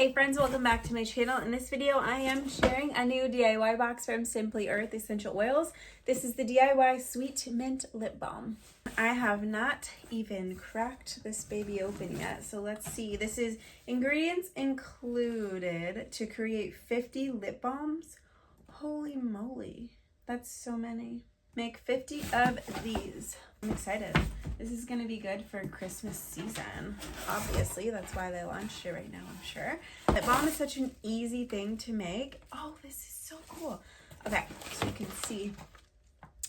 Hey friends, welcome back to my channel. In this video, I am sharing a new DIY box from Simply Earth Essential Oils. This is the DIY Sweet Mint Lip Balm. I have not even cracked this baby open yet, so let's see. This is ingredients included to create 50 lip balms. Holy moly, that's so many. Make 50 of these. I'm excited. This is going to be good for Christmas season. Obviously, that's why they launched it right now, I'm sure. Lip balm is such an easy thing to make. Oh, this is so cool. Okay, so you can see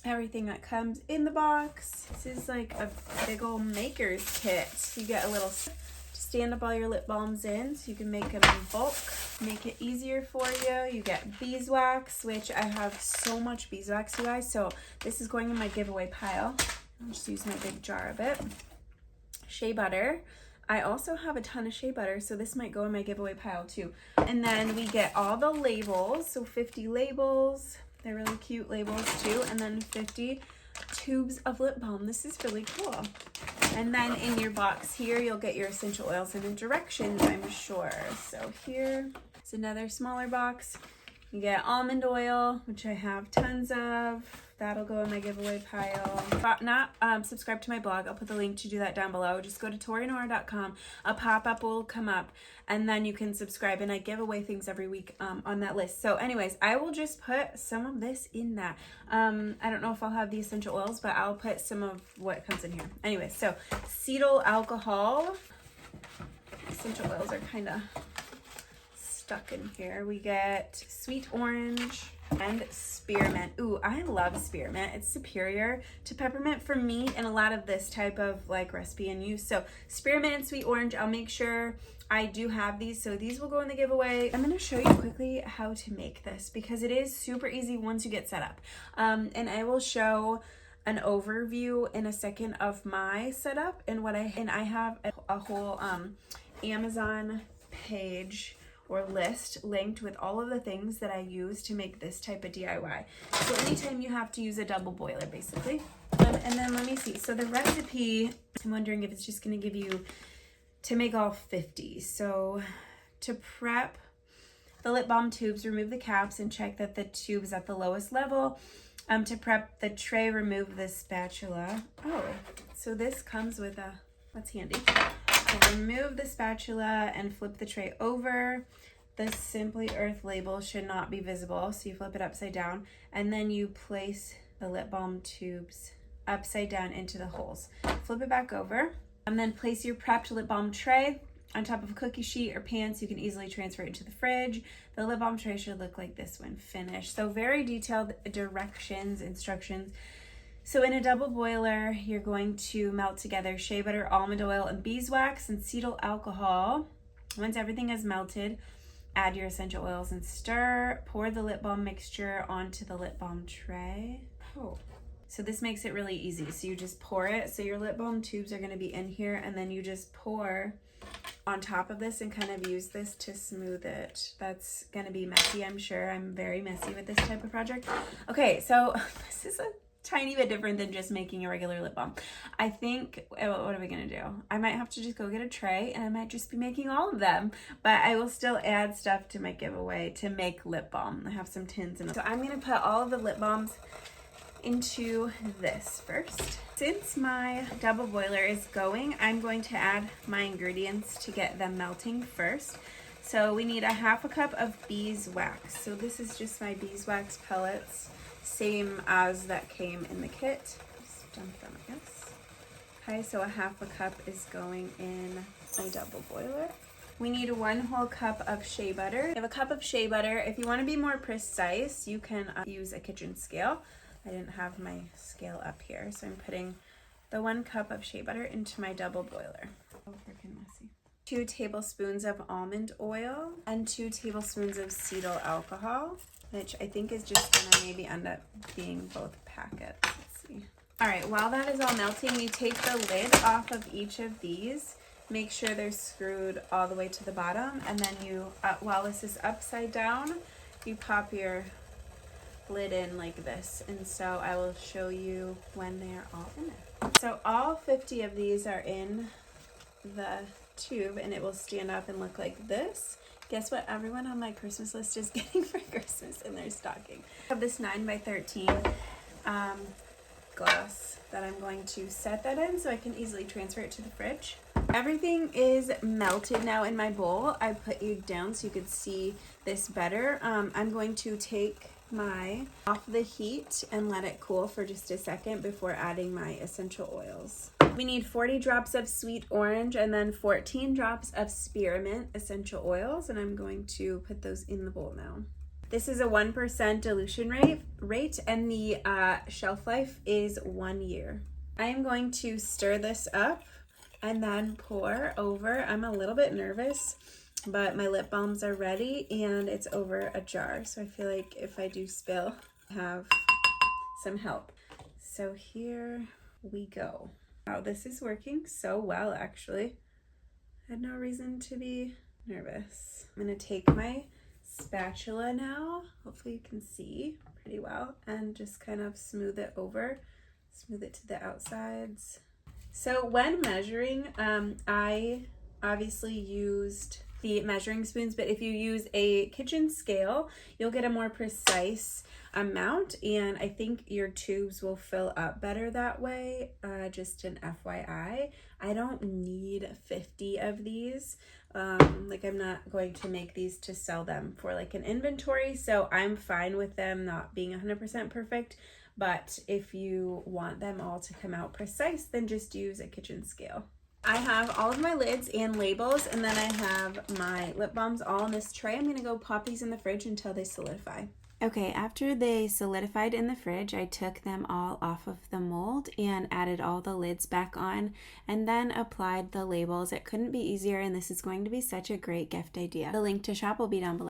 everything that comes in the box. This is like a big old maker's kit. You get a little to stand up all your lip balms in so you can make them in bulk. Make it easier for you. You get beeswax, which I have so much beeswax, you guys. So this is going in my giveaway pile. I'll just use my big jar of it. Shea butter. I also have a ton of shea butter, so this might go in my giveaway pile too. And then we get all the labels, so 50 labels. They're really cute labels too. And then 50 tubes of lip balm. This is really cool. And then in your box here, you'll get your essential oils and directions, I'm sure. So here is another smaller box. You get almond oil, which I have tons of. That'll go in my giveaway pile. But not subscribe to my blog. I'll put the link to do that down below. Just go to ToreyNoora.com. A pop-up will come up, and then you can subscribe. And I give away things every week on that list. So anyways, I will just put some of this in that. I don't know if I'll have the essential oils, but I'll put some of what comes in here. Anyways, so cetyl alcohol. Essential oils are kind of stuck in here. We get sweet orange and spearmint. Ooh, I love spearmint. It's superior to peppermint for me in a lot of this type of like recipe and use. So spearmint and sweet orange, I'll make sure I do have these. So these will go in the giveaway. I'm going to show you quickly how to make this because it is super easy once you get set up. And I will show an overview in a second of my setup and what I have a whole Amazon page or list linked with all of the things that I use to make this type of DIY. So anytime you have to use a double boiler, basically. And then let me see. So the recipe, I'm wondering if it's just gonna give you to make all 50. So to prep the lip balm tubes, remove the caps and check that the tube is at the lowest level. To prep the tray, remove the spatula. Oh, so this comes with a, that's handy. So remove the spatula and flip the tray over. The Simply Earth label should not be visible, so you flip it upside down, and then you place the lip balm tubes upside down into the holes. Flip it back over, and then place your prepped lip balm tray on top of a cookie sheet or pan so you can easily transfer it into the fridge. The lip balm tray should look like this when finished. So very detailed directions, instructions. So in a double boiler, you're going to melt together shea butter, almond oil, and beeswax and cetyl alcohol. Once everything is melted, add your essential oils and stir. Pour the lip balm mixture onto the lip balm tray. Oh, so this makes it really easy. So you just pour it. So your lip balm tubes are going to be in here, and then you just pour on top of this and kind of use this to smooth it. That's going to be messy, I'm sure. I'm very messy with this type of project. Okay, so this is a tiny bit different than just making a regular lip balm. I think, what are we gonna do? I might have to just go get a tray and I might just be making all of them, but I will still add stuff to my giveaway to make lip balm. I have some tins in it. So I'm gonna put all of the lip balms into this first. Since my double boiler is going, I'm going to add my ingredients to get them melting first. So we need a half a cup of beeswax. So this is just my beeswax pellets. Same as that came in the kit. Just dump them, I guess. Okay, so a half a cup is going in my double boiler. We need 1 whole cup of shea butter. I have a cup of shea butter. If you want to be more precise, you can use a kitchen scale. I didn't have my scale up here, so I'm putting the 1 cup of shea butter into my double boiler. Oh, freaking messy. 2 tablespoons of almond oil and 2 tablespoons of cetyl alcohol, which I think is just gonna maybe end up being both packets. Let's see. All right, while that is all melting, you take the lid off of each of these. Make sure they're screwed all the way to the bottom, and then you, while this is upside down, you pop your lid in like this. And so I will show you when they are all in there. So all 50 of these are in the tube, and it will stand up and look like this. Guess what everyone on my Christmas list is getting for Christmas in their stocking. I have this 9x13 glass that I'm going to set that in so I can easily transfer it to the fridge. Everything is melted now in my bowl. I put you down so you could see this better. I'm going to take off the heat and let it cool for just a second before adding my essential oils. We need 40 drops of sweet orange and then 14 drops of spearmint essential oils, and I'm going to put those in the bowl now. This is a 1% dilution rate and the shelf life is 1 year. I am going to stir this up and then pour over. I'm a little bit nervous, but my lip balms are ready and it's over a jar. So I feel like if I do spill, I have some help. So here we go. Wow, this is working so well, actually. I had no reason to be nervous. I'm gonna take my spatula now, hopefully you can see pretty well, and just kind of smooth it over, smooth it to the outsides. So when measuring, I obviously used the measuring spoons, but if you use a kitchen scale, you'll get a more precise amount, and I think your tubes will fill up better that way. Just an FYI, I don't need 50 of these. Like I'm not going to make these to sell them for like an inventory, so I'm fine with them not being 100% perfect. But if you want them all to come out precise, then just use a kitchen scale. I have all of my lids and labels, and then I have my lip balms all in this tray. I'm gonna go pop these in the fridge until they solidify. Okay, after they solidified in the fridge, I took them all off of the mold and added all the lids back on and then applied the labels. It couldn't be easier, and this is going to be such a great gift idea. The link to shop will be down below.